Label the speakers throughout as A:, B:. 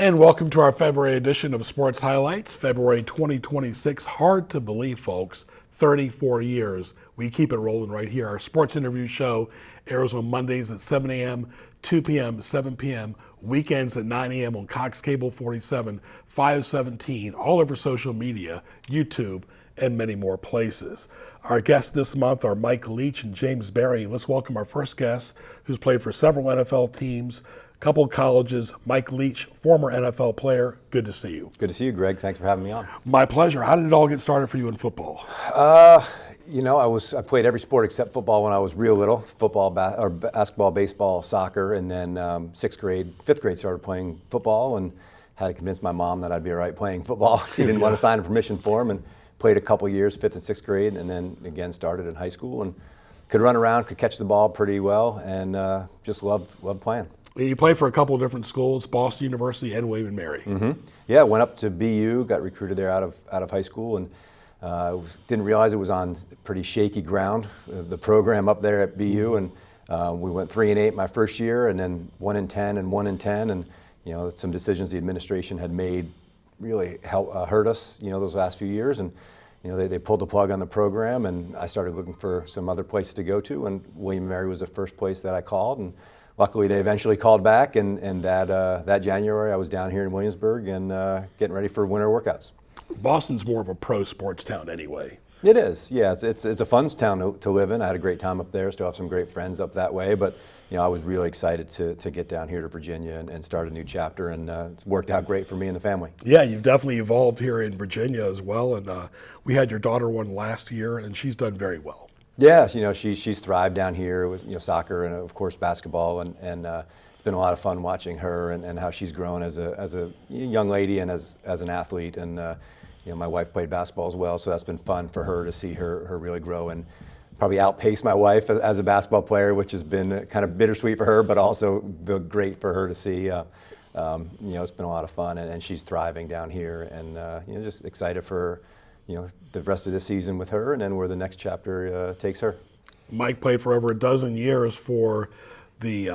A: And welcome to our February edition of Sports Highlights, February 2026. Hard to believe, folks, 34 years. We keep it rolling right here. Our sports interview show airs on Mondays at 7 a.m., 2 p.m., 7 p.m., weekends at 9 a.m. on Cox Cable 47, 517, all over social media, YouTube, and many more places. Our guests this month are Mike Leech and James Barry. Let's welcome our first guest, who's played for several NFL teams, couple colleges. Mike Leech, former NFL player. Good to see you.
B: Good to see you, Greg. Thanks for having me on.
A: My pleasure. How did it all get started for you in football?
B: I played every sport except football when I was real little. Football, basketball, baseball, soccer, and then fifth grade started playing football and had to convince my mom that I'd be all right playing football. She didn't want to sign a permission form, and played a couple years, 5th and 6th grade, and then again started in high school and could run around, could catch the ball pretty well, and just loved playing.
A: You played for a couple of different schools, Boston University and William & Mary.
B: Mm-hmm. Yeah, went up to BU, got recruited there out of high school, and didn't realize it was on pretty shaky ground, the program up there at BU, and we went 3-8 my first year, and then 1-10 and 1-10, and some decisions the administration had made really hurt us, those last few years, and they pulled the plug on the program, and I started looking for some other places to go to, and William & Mary was the first place that I called, and luckily they eventually called back, and that January I was down here in Williamsburg and getting ready for winter workouts.
A: Boston's more of a pro sports town anyway.
B: It is, yeah. It's a fun town to live in. I had a great time up there. Still have some great friends up that way. But I was really excited to get down here to Virginia and start a new chapter. And it's worked out great for me and the family.
A: Yeah, you've definitely evolved here in Virginia as well. And we had your daughter one last year, and she's done very well.
B: Yeah, she's thrived down here with soccer and of course basketball, and it's been a lot of fun watching her and how she's grown as a young lady and as an athlete. And my wife played basketball as well, so that's been fun for her to see her really grow and probably outpace my wife as a basketball player, which has been kind of bittersweet for her, but also great for her to see. It's been a lot of fun, and she's thriving down here, and just excited for the rest of this season with her, and then where the next chapter takes her.
A: Mike played for over a dozen years for the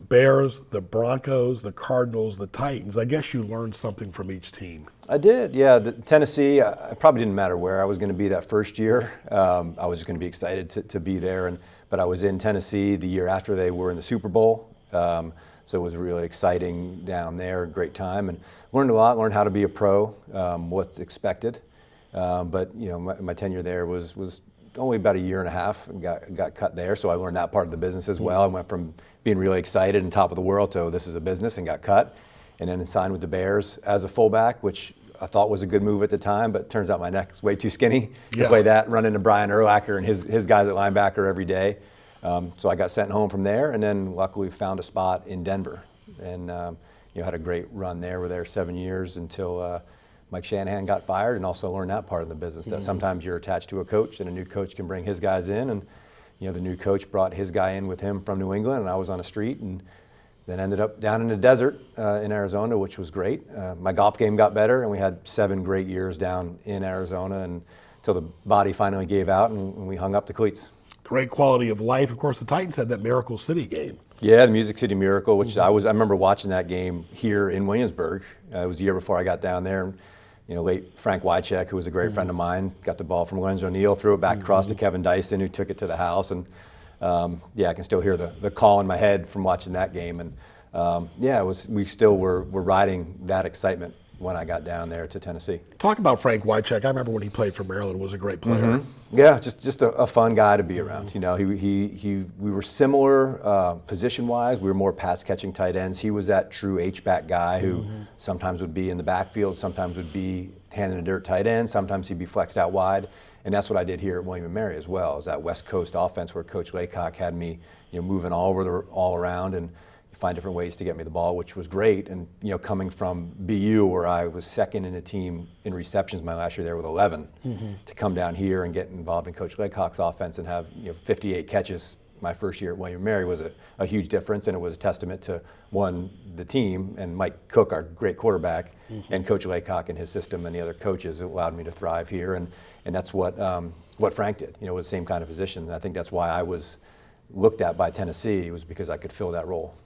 A: Bears, the Broncos, the Cardinals, the Titans. I guess you learned something from each team.
B: I did, yeah. Tennessee, it probably didn't matter where I was going to be that first year. I was just going to be excited to be there. But I was in Tennessee the year after they were in the Super Bowl. So it was really exciting down there, great time. And learned a lot, learned how to be a pro, what's expected. But my tenure there was only about a year and a half, and got cut there. So I learned that part of the business as well. I went from being really excited and top of the world to this is a business, and got cut. And then signed with the Bears as a fullback, which I thought was a good move at the time, but turns out my neck's way too skinny to play that, run into Brian Urlacher and his guys at linebacker every day. So I got sent home from there, and then luckily found a spot in Denver. And had a great run there. We're there 7 years until Mike Shanahan got fired, and also learned that part of the business, that sometimes you're attached to a coach, and a new coach can bring his guys in. And the new coach brought his guy in with him from New England, and I was on a street, and then ended up down in the desert in Arizona, which was great. My golf game got better, and we had 7 great years down in Arizona until the body finally gave out, and we hung up the cleats.
A: Great quality of life. Of course, the Titans had that Miracle City game.
B: Yeah, the Music City Miracle, which I remember watching that game here in Williamsburg. It was the year before I got down there. Late Frank Wycheck, who was a great friend of mine, got the ball from Lorenzo Neal, threw it back across to Kevin Dyson, who took it to the house. And I can still hear the call in my head from watching that game. And we still were riding that excitement when I got down there to Tennessee.
A: Talk about Frank Wycheck. I remember when he played for Maryland, was a great player.
B: Yeah, just a fun guy to be around. We were similar position-wise. We were more pass-catching tight ends. He was that true H-back guy who sometimes would be in the backfield, sometimes would be handing a dirt tight end, sometimes he'd be flexed out wide. And that's what I did here at William & Mary as well, is that West Coast offense where Coach Laycock had me moving all around and find different ways to get me the ball, which was great. And coming from BU, where I was second in the team in receptions my last year there with 11, to come down here and get involved in Coach Laycock's offense and have 58 catches my first year at William & Mary was a huge difference, and it was a testament to the team and Mike Cook, our great quarterback, and Coach Laycock and his system and the other coaches. It allowed me to thrive here, and that's what Frank did. It was the same kind of position. And I think that's why I was looked at by Tennessee, was because I could fill that role.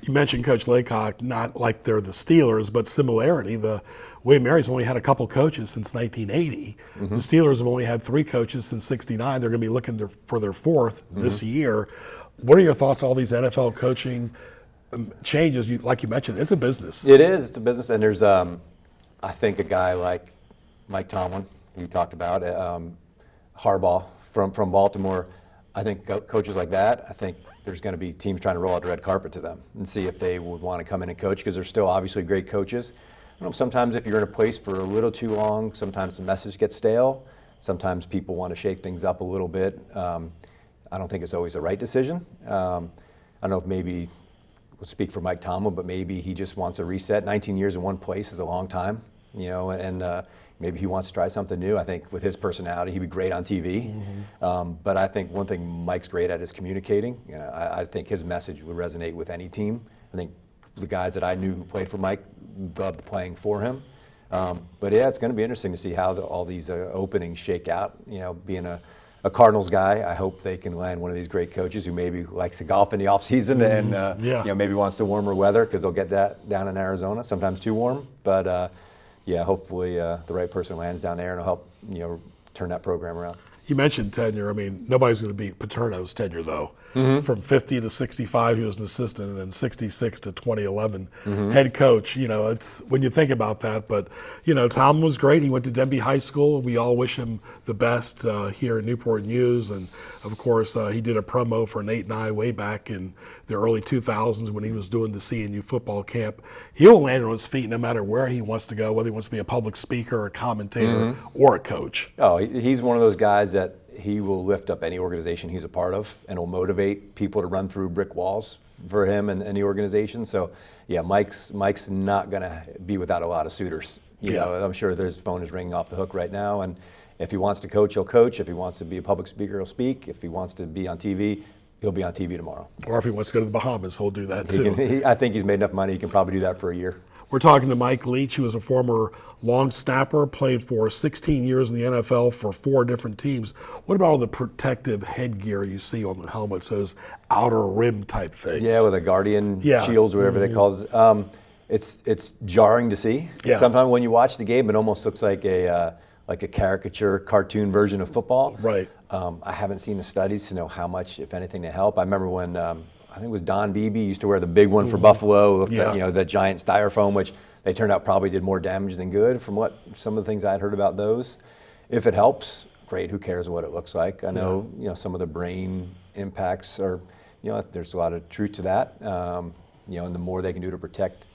A: You mentioned Coach Laycock, not like they're the Steelers, but similarity. The William Mary's only had a couple coaches since 1980. The Steelers have only had 3 coaches since '69. They're going to be looking for their 4th this year. What are your thoughts on all these NFL coaching changes? Like you mentioned, it's a business.
B: It is. It's a business, and there's, I think, a guy like Mike Tomlin, who you talked about, Harbaugh from Baltimore. I think coaches like that, I think there's going to be teams trying to roll out the red carpet to them and see if they would want to come in and coach, because they're still obviously great coaches. I don't know, sometimes if you're in a place for a little too long, sometimes the message gets stale. Sometimes people want to shake things up a little bit. I don't think it's always the right decision. I don't know if maybe we'll speak for Mike Tomlin, but maybe he just wants a reset. 19 years in one place is a long time, and maybe he wants to try something new. I think with his personality, he'd be great on TV. But I think one thing Mike's great at is communicating. I think his message would resonate with any team. I think the guys that I knew who played for Mike loved playing for him. But yeah, it's going to be interesting to see how all these openings shake out. Being a Cardinals guy, I hope they can land one of these great coaches who maybe likes to golf in the off season and maybe wants the warmer weather, because they'll get that down in Arizona, sometimes too warm. But yeah, hopefully the right person lands down there and will help turn that program around.
A: You mentioned tenure. I mean, nobody's going to beat Paterno's tenure, though. From 50 to 65, he was an assistant, and then 66 to 2011, head coach. It's when you think about that. But Tom was great. He went to Denby High School. We all wish him the best here at Newport News, and of course, he did a promo for Nate and I way back in the early 2000s when he was doing the CNU football camp. He'll land on his feet no matter where he wants to go, whether he wants to be a public speaker, a commentator, or a coach.
B: Oh, he's one of those guys that he will lift up any organization he's a part of, and will motivate people to run through brick walls for him and the organization. So, yeah, Mike's not going to be without a lot of suitors. I'm sure his phone is ringing off the hook right now, and if he wants to coach, he'll coach. If he wants to be a public speaker, he'll speak. If he wants to be on TV, he'll be on TV tomorrow.
A: Or if he wants to go to the Bahamas, he'll do that too.
B: I think he's made enough money, he can probably do that for a year.
A: We're talking to Mike Leech, who is a former long snapper, played for 16 years in the NFL for 4 different teams. What about all the protective headgear you see on the helmets, those outer rim type things?
B: Yeah, with the Guardian shields, whatever they call it. It's jarring to see.
A: Yeah.
B: Sometimes when you watch the game, it almost looks like a caricature cartoon version of football.
A: Right.
B: I haven't seen the studies to know how much, if anything, they help. I remember when I think it was Don Beebe used to wear the big one for Buffalo, looked at, that giant styrofoam, which they turned out probably did more damage than good from what some of the things I had heard about those. If it helps, great. Who cares what it looks like? I know, some of the brain impacts are, there's a lot of truth to that. And the more they can do to protect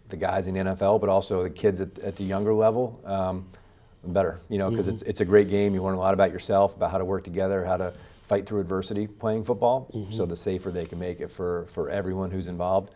B: the guys in the NFL, but also the kids at the younger level, the better. Because it's a great game. You learn a lot about yourself, about how to work together, how to fight through adversity playing football. So the safer they can make it for everyone who's involved,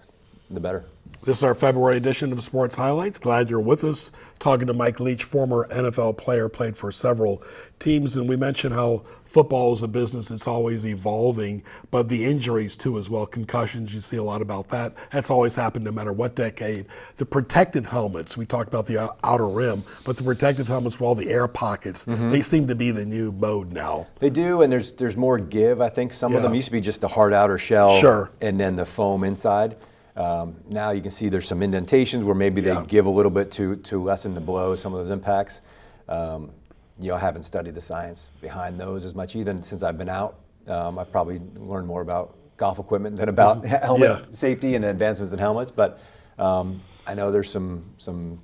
B: the better.
A: This is our February edition of Sports Highlights. Glad you're with us. Talking to Mike Leech, former NFL player, played for several teams. And we mentioned how football is a business. It's always evolving, but the injuries too as well. Concussions, you see a lot about that. That's always happened no matter what decade. The protective helmets, we talked about the outer rim, but the protective helmets with all the air pockets, they seem to be the new mode now.
B: They do, and there's more give. I think some of them used to be just a hard outer shell and then the foam inside. Now you can see there's some indentations where maybe they give a little bit to lessen the blow, some of those impacts. I haven't studied the science behind those as much either since I've been out. I've probably learned more about golf equipment than about helmet safety and advancements in helmets. But I know there's some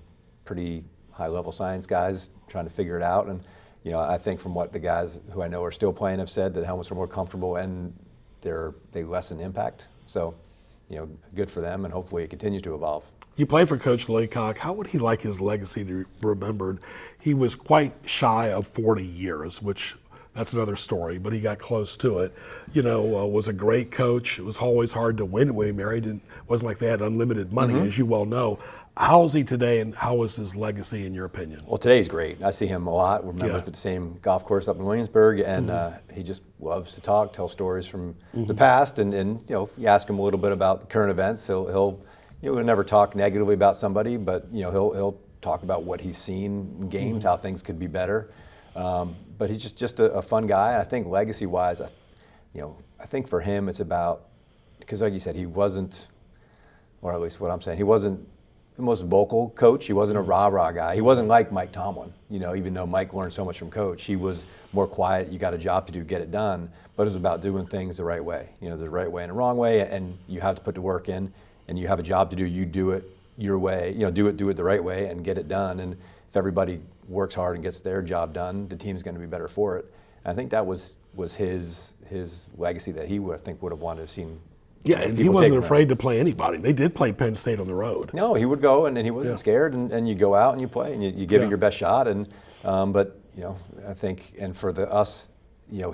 B: pretty high-level science guys trying to figure it out. And I think from what the guys who I know are still playing have said, that helmets are more comfortable and they lessen impact. So, good for them, and hopefully it continues to evolve.
A: You played for Coach Laycock. How would he like his legacy to be remembered? He was quite shy of 40 years, which that's another story, but he got close to it. Was a great coach. It was always hard to win at William Mary. It wasn't like they had unlimited money, as you well know. How is he today, and how is his legacy in your opinion?
B: Well, today's great. I see him a lot. We're members at the same golf course up in Williamsburg, and he just loves to talk, tell stories from the past, and you ask him a little bit about the current events. He'll never talk negatively about somebody, but he'll talk about what he's seen in games, how things could be better. But he's just a fun guy. I think legacy-wise, I think for him it's about, because like you said, he wasn't or at least what I'm saying. He wasn't the most vocal coach. He wasn't a rah-rah guy. He wasn't like Mike Tomlin, even though Mike learned so much from Coach. He was more quiet. You got a job to do, get it done. But it was about doing things the right way. There's a right way and a wrong way, and you have to put the work in, and you have a job to do. You do it your way. Do it the right way and get it done. And if everybody works hard and gets their job done, the team's going to be better for it. And I think that was his legacy that he would have wanted to have seen.
A: Yeah, and he wasn't afraid to play anybody. They did play Penn State on the road.
B: No, he would go, and he wasn't scared, and you go out and you play, and you give it your best shot. And but I think, and for us,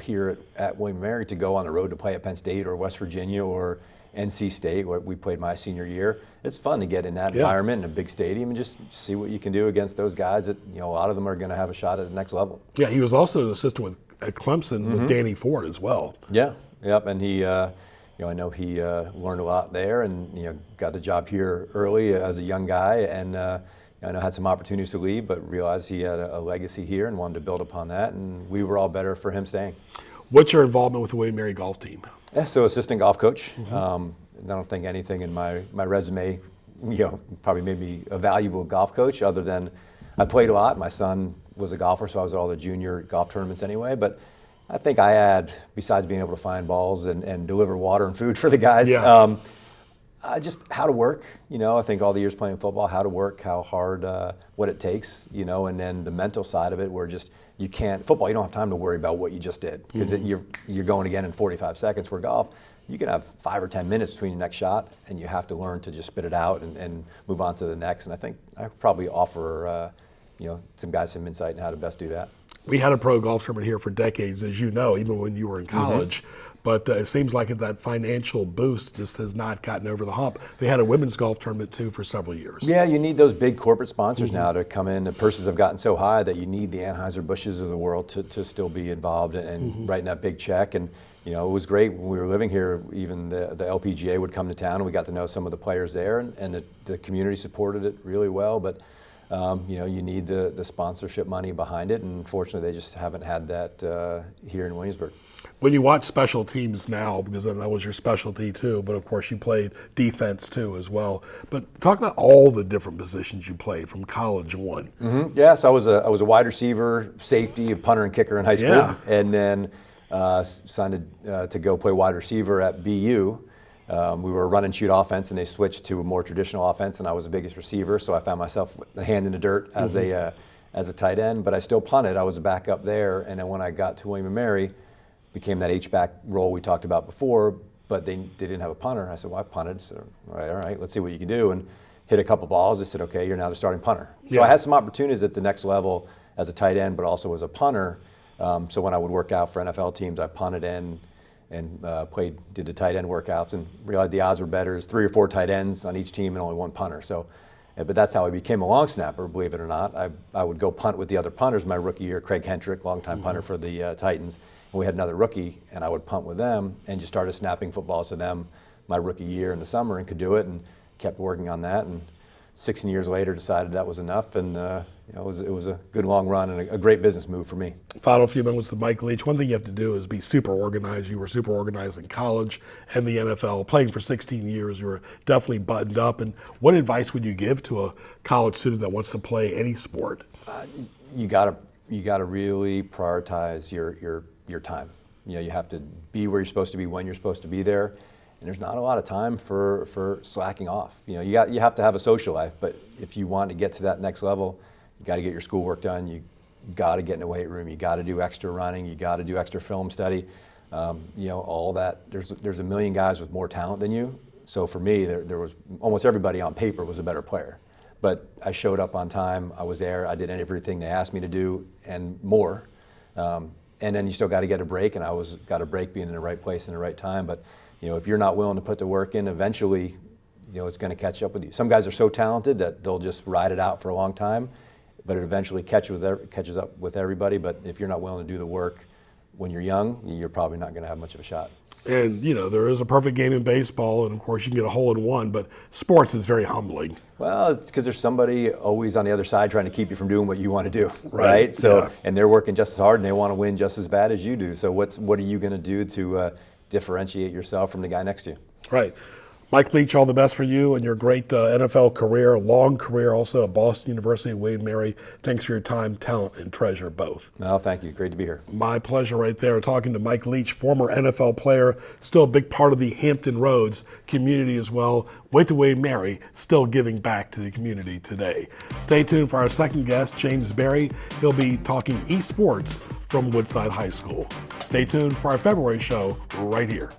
B: here at William & Mary to go on the road to play at Penn State or West Virginia or NC State, where we played my senior year, it's fun to get in that environment in a big stadium and just see what you can do against those guys that a lot of them are going to have a shot at the next level.
A: Yeah, he was also an assistant at Clemson with Danny Ford as well.
B: Yeah, yep, and he. I know he learned a lot there, and got the job here early as a young guy, and I know had some opportunities to leave, but realized he had a legacy here and wanted to build upon that, and we were all better for him staying.
A: What's your involvement with the William & Mary golf team?
B: Yeah, so assistant golf coach. I don't think anything in my resume, probably made me a valuable golf coach, other than I played a lot. My son was a golfer, so I was at all the junior golf tournaments anyway, but I think I had, besides being able to find balls and deliver water and food for the guys, just how to work. I think all the years playing football, how to work, how hard, what it takes, and then the mental side of it, where just you can't, football, you don't have time to worry about what you just did, because you're going again in 45 seconds. Where golf, you can have 5 or 10 minutes between your next shot, and you have to learn to just spit it out and move on to the next. And I think I could probably offer some guys some insight on how to best do that.
A: We had a pro golf tournament here for decades, as you know, even when you were in college. But it seems like that financial boost just has not gotten over the hump. They had a women's golf tournament, too, for several years.
B: Yeah, you need those big corporate sponsors now to come in. The purses have gotten so high that you need the Anheuser-Busches of the world to still be involved and writing that big check. And, it was great when we were living here. Even the LPGA would come to town, and we got to know some of the players there, and the community supported it really well. But you need the sponsorship money behind it, and fortunately, they just haven't had that here in Williamsburg.
A: When you watch special teams now, because that was your specialty too, but of course you played defense too as well. But talk about all the different positions you played from college on.
B: Yeah, so I was a wide receiver, safety, a punter, and kicker in high school, and then signed to go play wide receiver at BU. We were a run and shoot offense, and they switched to a more traditional offense, and I was the biggest receiver, so I found myself with a hand in the dirt as a tight end. But I still punted. I was a backup there, and then when I got to William & Mary, became that H-back role we talked about before, but they didn't have a punter. I said, well, I punted. So, all right, let's see what you can do. And hit a couple balls. They said, okay, you're now the starting punter. So I had some opportunities at the next level as a tight end, but also as a punter. So when I would work out for NFL teams, I punted in and did the tight end workouts, and realized the odds were better. There's 3 or 4 tight ends on each team and only 1 punter. So, but that's how I became a long snapper, believe it or not. I would go punt with the other punters my rookie year. Craig Hendrick, longtime punter for the Titans. And we had another rookie, and I would punt with them and just started snapping footballs to them my rookie year in the summer, and could do it, and kept working on that. And 16 years later, decided that was enough, and it was a good long run and a great business move for me.
A: Final few minutes to Mike Leech. One thing you have to do is be super organized. You were super organized in college and the NFL. Playing for 16 years, you were definitely buttoned up. And what advice would you give to a college student that wants to play any sport?
B: You gotta really prioritize your time. You have to be where you're supposed to be when you're supposed to be there. And there's not a lot of time for slacking off. You have to have a social life, but if you want to get to that next level, you got to get your schoolwork done. You got to get in the weight room. You got to do extra running. You got to do extra film study. All that. There's a million guys with more talent than you. So for me, there was almost everybody on paper was a better player. But I showed up on time. I was there. I did everything they asked me to do and more. And then you still got to get a break, and I got a break being in the right place in the right time. But if you're not willing to put the work in, eventually, it's going to catch up with you. Some guys are so talented that they'll just ride it out for a long time, but it eventually catches up with everybody. But if you're not willing to do the work when you're young, you're probably not going to have much of a shot.
A: And, there is a perfect game in baseball, and of course you can get a hole in one, but sports is very humbling.
B: Well, it's because there's somebody always on the other side trying to keep you from doing what you want to do, right? So, and they're working just as hard, and they want to win just as bad as you do. So what are you going to do to differentiate yourself from the guy next to you?
A: Right. Mike Leech, all the best for you and your great NFL career, long career also at Boston University, Wade Mary. Thanks for your time, talent, and treasure both.
B: No, thank you. Great to be here.
A: My pleasure right there. Talking to Mike Leech, former NFL player, still a big part of the Hampton Roads community as well. Wait to Wade Mary, still giving back to the community today. Stay tuned for our second guest, James Berry. He'll be talking esports from Woodside High School. Stay tuned for our February show right here.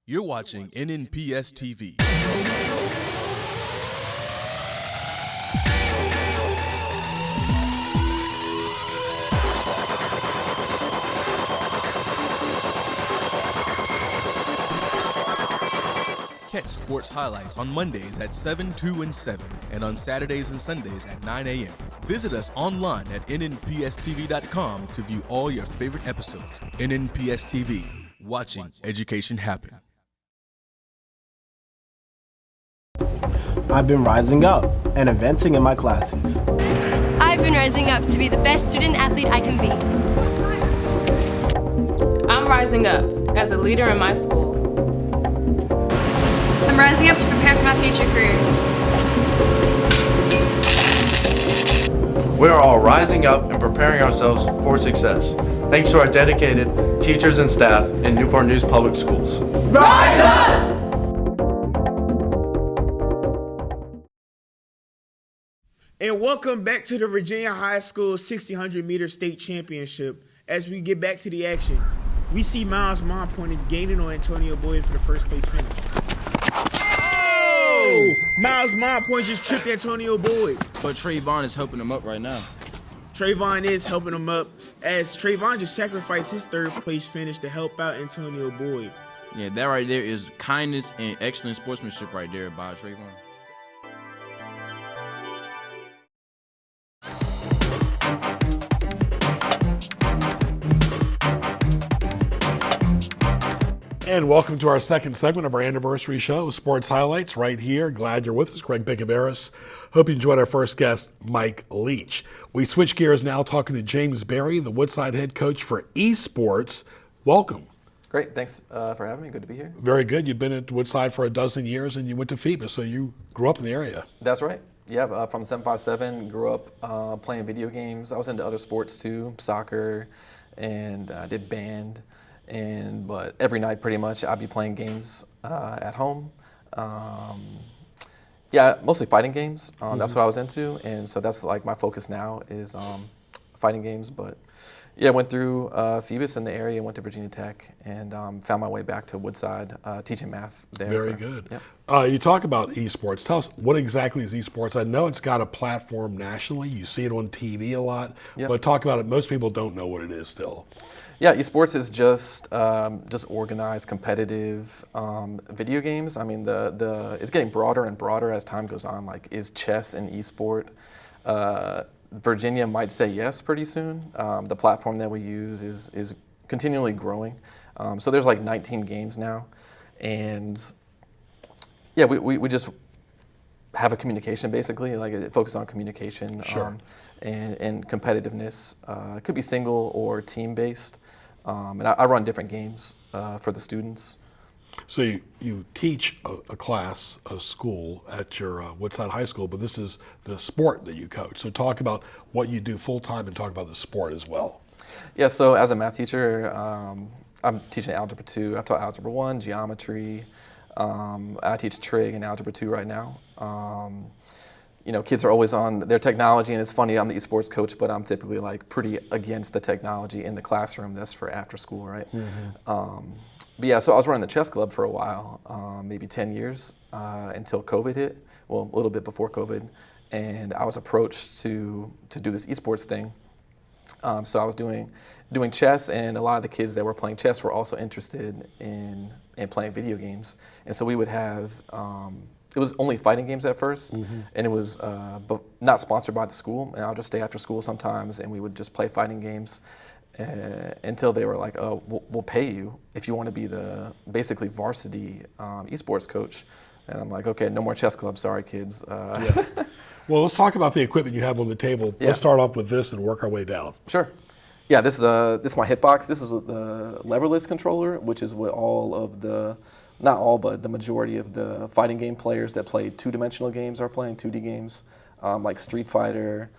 C: You're watching NNPS-TV. Catch sports highlights on Mondays at 7, 2, and 7, and on Saturdays and Sundays at 9 a.m. Visit us online at nnpstv.com to view all your favorite episodes. NNPS-TV, watching education happen.
D: I've been rising up and inventing in my classes.
E: I've been rising up to be the best student athlete I can be.
F: I'm rising up as a leader in my school.
G: I'm rising up to prepare for my future career.
H: We are all rising up and preparing ourselves for success, thanks to our dedicated teachers and staff in Newport News Public Schools.
F: Rise up!
I: And welcome back to the Virginia High School 1600 meter state championship. As we get back to the action, we see Miles Monpoint is gaining on Antonio Boyd for the first place finish. Oh! Miles Monpoint just tripped Antonio Boyd.
J: But Trayvon is helping him up right now.
I: Trayvon is helping him up as Trayvon just sacrificed his third place finish to help out Antonio Boyd.
J: Yeah, that right there is kindness and excellent sportsmanship right there by Trayvon.
A: And welcome to our second segment of our anniversary show, Sports Highlights, right here. Glad you're with us. Greg Bicabaris. Hope you enjoyed our first guest, Mike Leech. We switch gears now, talking to James Berry, the Woodside head coach for esports. Welcome.
K: Great. Thanks for having me. Good to be here.
A: Very good. You've been at Woodside for a dozen years, and you went to FIBA, so you grew up in the area.
K: That's right. Yeah, from 757, grew up playing video games. I was into other sports too, soccer, and did band. But every night, pretty much, I'd be playing games at home. Yeah, mostly fighting games. That's what I was into, and so that's like my focus now is fighting games. But yeah, went through Phoebus in the area, went to Virginia Tech, and found my way back to Woodside, teaching math there.
A: Very good.
K: Yeah.
A: You talk about esports. Tell us, what exactly is esports? I know it's got a platform nationally. You see it on TV a lot, but talk about it. Most people don't know what it is still.
K: Yeah, esports is just organized, competitive video games. I mean, it's getting broader and broader as time goes on. Like, is chess an esport? Virginia might say yes pretty soon. The platform that we use is continually growing. So there's like 19 games now, and yeah, we just have a communication basically. Like, it focuses on communication.
A: Sure.
K: And competitiveness. It could be single or team-based. And I run different games for the students.
A: So you teach a class, a school at your Woodside High School, but this is the sport that you coach. So talk about what you do full-time and talk about the sport as well.
K: Yeah, so as a math teacher, I'm teaching Algebra 2. I've taught Algebra 1, Geometry. I teach Trig and Algebra 2 right now. You know, kids are always on their technology, and it's funny, I'm the esports coach, but I'm typically like pretty against the technology in the classroom. That's for after school, right? But yeah, so I was running the chess club for a while, maybe 10 years, until COVID hit, well, a little bit before COVID, and I was approached to do this esports thing. So I was doing chess, and a lot of the kids that were playing chess were also interested in playing video games. And so we would have, it was only fighting games at first, and it was but not sponsored by the school. And I'll just stay after school sometimes, and we would just play fighting games until they were like, "Oh, we'll pay you if you want to be the basically varsity esports coach." And I'm like, okay, no more chess club. Sorry, kids.
A: Well, let's talk about the equipment you have on the table.
K: Yeah.
A: Let's start off with this and work our way down.
K: Sure. Yeah, this is my hitbox. This is the leverless controller, which is what all of the, not all, but the majority of the fighting game players that play two-dimensional games are playing, 2D games, like Street Fighter.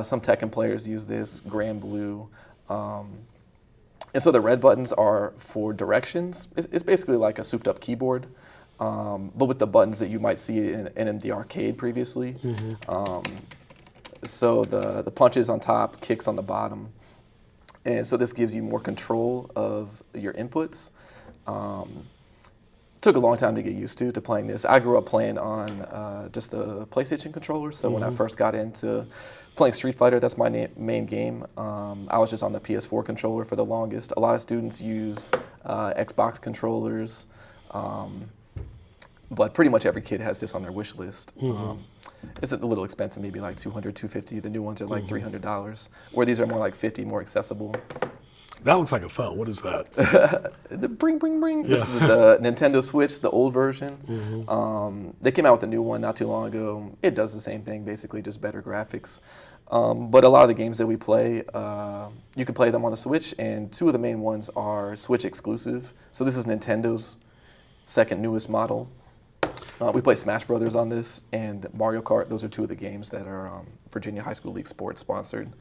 K: Some Tekken players use this, Grand Blue. And so the red buttons are for directions. It's basically like a souped-up keyboard, but with the buttons that you might see in the arcade previously. So the punches on top, kicks on the bottom. And so this gives you more control of your inputs. Took a long time to get used to playing this. I grew up playing on just the PlayStation controller, so when I first got into playing Street Fighter, that's my main game. I was just on the PS4 controller for the longest. A lot of students use Xbox controllers, but pretty much every kid has this on their wish list. It's a little expensive, maybe like $200, $250. The new ones are like $300, where these are more like $50, more accessible.
A: That looks like a phone. What is that?
K: Bring, bring, bring. This is the Nintendo Switch, the old version. They came out with a new one not too long ago. It does the same thing, basically, just better graphics. But a lot of the games that we play, you can play them on the Switch, and two of the main ones are Switch exclusive. So this is Nintendo's second newest model. We play Smash Brothers on this, and Mario Kart. Those are two of the games that are Virginia High School League Sports sponsored.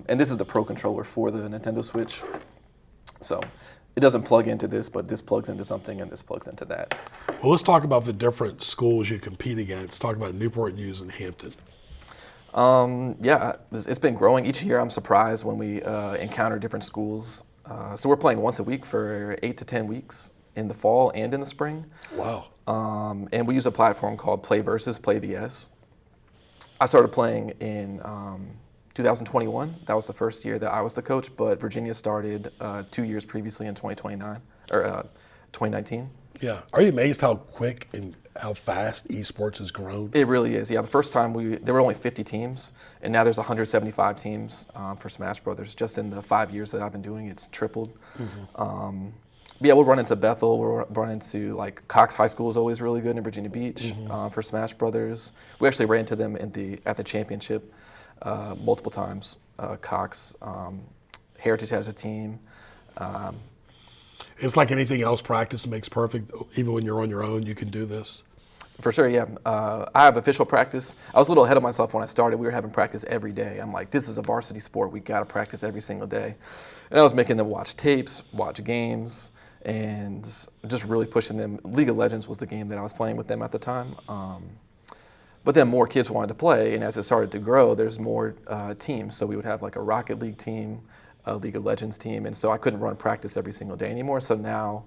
K: And this is the Pro controller for the Nintendo Switch. So it doesn't plug into this, but this plugs into something, and this plugs into that.
A: Well, let's talk about the different schools you compete against. Talk about Newport News and Hampton.
K: Yeah, it's been growing. Each year I'm surprised when we encounter different schools. So we're playing once a week for 8 to 10 weeks in the fall and in the spring.
A: Wow.
K: And we use a platform called Play Versus, Play VS. I started playing in 2021. That was the first year that I was the coach, but Virginia started 2 years previously in 2019.
A: Yeah. Are you amazed how quick and how fast esports has grown?
K: It really is. Yeah, the first time there were only 50 teams, and now there's 175 teams for Smash Brothers. Just in the 5 years that I've been doing, it's tripled. Yeah, we'll run into Bethel. We'll run into like Cox High School is always really good in Virginia Beach for Smash Brothers. We actually ran into them at the championship multiple times. Cox, Heritage has a team.
A: It's like anything else. Practice makes perfect. Even when you're on your own, you can do this.
K: For sure, yeah. I have official practice. I was a little ahead of myself when I started. We were having practice every day. I'm like, this is a varsity sport. We got to practice every single day. And I was making them watch tapes, watch games, and just really pushing them. League of Legends was the game that I was playing with them at the time. But then more kids wanted to play, and as it started to grow, there's more teams. So we would have like a Rocket League team, a League of Legends team, and so I couldn't run practice every single day anymore. So now,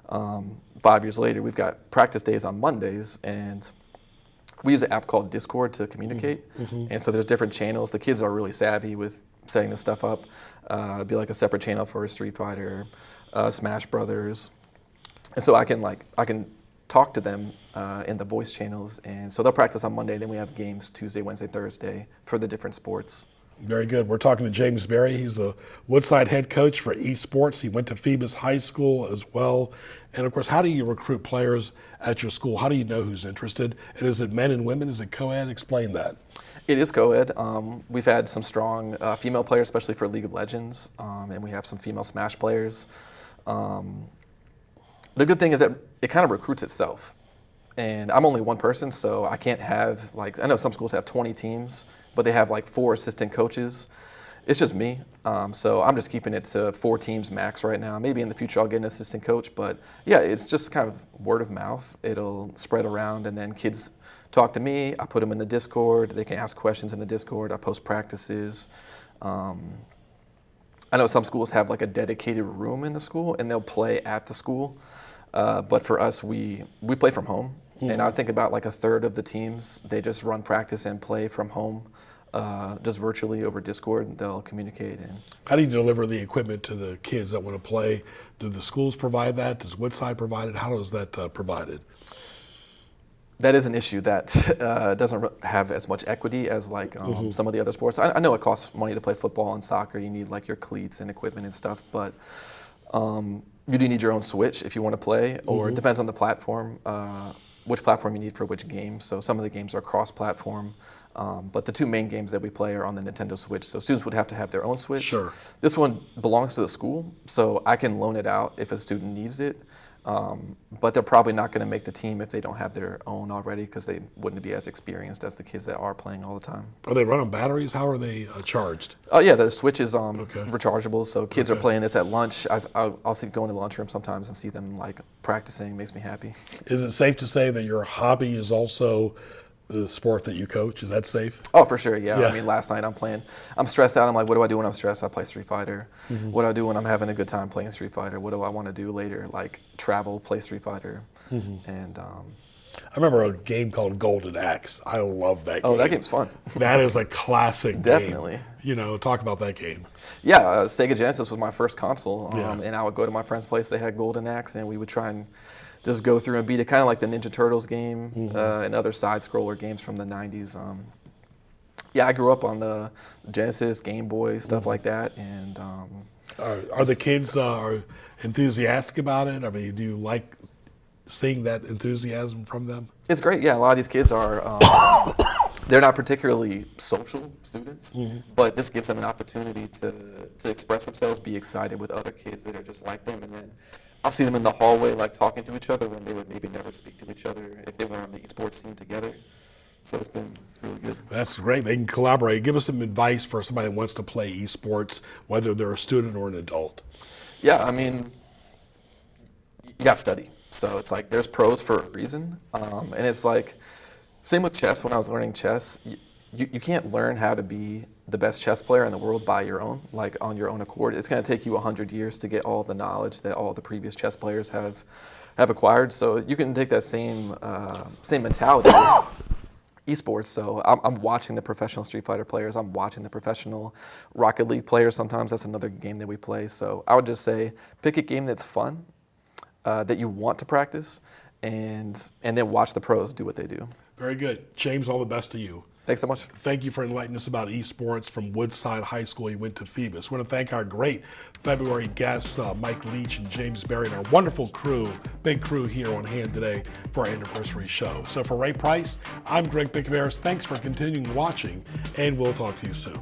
K: 5 years later, we've got practice days on Mondays, and we use an app called Discord to communicate. And so there's different channels. The kids are really savvy with setting this stuff up. It'd be like a separate channel for Street Fighter, Smash Brothers, and so I can talk to them in the voice channels, and so they'll practice on Monday. Then we have games Tuesday, Wednesday, Thursday for the different sports.
A: Very good. We're talking to James Berry. He's the Woodside head coach for esports. He went to Phoebus High School as well. And of course, how do you recruit players at your school? How do you know who's interested? And is it men and women? Is it co-ed? Explain that.
K: It is co-ed. We've had some strong female players, especially for League of Legends, and we have some female Smash players. The good thing is that it kind of recruits itself. And I'm only one person, so I can't have, like, I know some schools have 20 teams, but they have like 4 assistant coaches. It's just me. So I'm just keeping it to 4 teams max right now. Maybe in the future I'll get an assistant coach, but yeah, it's just kind of word of mouth. It'll spread around, and then kids talk to me. I put them in the Discord. They can ask questions in the Discord. I post practices. I know some schools have like a dedicated room in the school, and they'll play at the school. But for us, we play from home. And I think about like a third of the teams, they just run practice and play from home, just virtually over Discord. They'll communicate. And
A: how do you deliver the equipment to the kids that want to play? Do the schools provide that? Does Woodside provide it? How is that provided?
K: That is an issue that doesn't have as much equity as like some of the other sports. I know it costs money to play football and soccer. You need like your cleats and equipment and stuff, but you do need your own Switch if you want to play, or it depends on the platform. which platform you need for which game. So some of the games are cross-platform, but the two main games that we play are on the Nintendo Switch. So students would have to have their own Switch.
A: Sure.
K: This one belongs to the school, so I can loan it out if a student needs it. But they're probably not going to make the team if they don't have their own already, because they wouldn't be as experienced as the kids that are playing all the time.
A: Are they running batteries? How are they charged?
K: Oh yeah, the Switch is rechargeable, so kids are playing this at lunch. I'll see go in the lunchroom sometimes and see them like practicing. Makes me happy.
A: Is it safe to say that your hobby is also the sport that you coach? Is that safe?
K: Oh, for sure, yeah. I mean, last night I'm stressed out. I'm like, what do I do when I'm stressed? I play Street Fighter. What do I do when I'm having a good time playing Street Fighter? What do I want to do later? Like travel, play Street Fighter. And
A: I remember a game called Golden Axe. I love that game.
K: Oh, that game's fun.
A: That is a classic
K: Definitely.
A: game. You know, talk about that game.
K: Yeah, Sega Genesis was my first console, and I would go to my friend's place. They had Golden Axe, and we would try and just go through and beat it, kind of like the Ninja Turtles game and other side-scroller games from the 90s. Yeah, I grew up on the Genesis, Game Boy, stuff like that. And
A: are the kids are enthusiastic about it? I mean, do you like seeing that enthusiasm from them?
K: It's great. Yeah, a lot of these kids are, they're not particularly social students, but this gives them an opportunity to express themselves, be excited with other kids that are just like them, and then I'll see them in the hallway, like talking to each other when they would maybe never speak to each other if they were on the esports team together. So it's been really good. That's
A: great. They can collaborate. Give us some advice for somebody that wants to play esports, whether they're a student or an adult.
K: Yeah, I mean, you got to study. So it's like there's pros for a reason. And it's like, same with chess. When I was learning chess, you can't learn how to be the best chess player in the world by your own, like on your own accord. It's going to take you 100 years to get all the knowledge that all the previous chess players have acquired. So you can take that same mentality with esports. So I'm watching the professional Street Fighter players. I'm watching the professional Rocket League players. Sometimes that's another game that we play. So I would just say pick a game that's fun, that you want to practice, and then watch the pros do what they do.
A: Very good. James, all the best to you.
K: Thanks so much.
A: Thank you for enlightening us about esports. From Woodside High School, he went to Phoebus. I want to thank our great February guests, Mike Leech and James Berry, and our wonderful crew, big crew here on hand today for our anniversary show. So for Ray Price, I'm Greg Picaveras. Thanks for continuing watching, and we'll talk to you soon.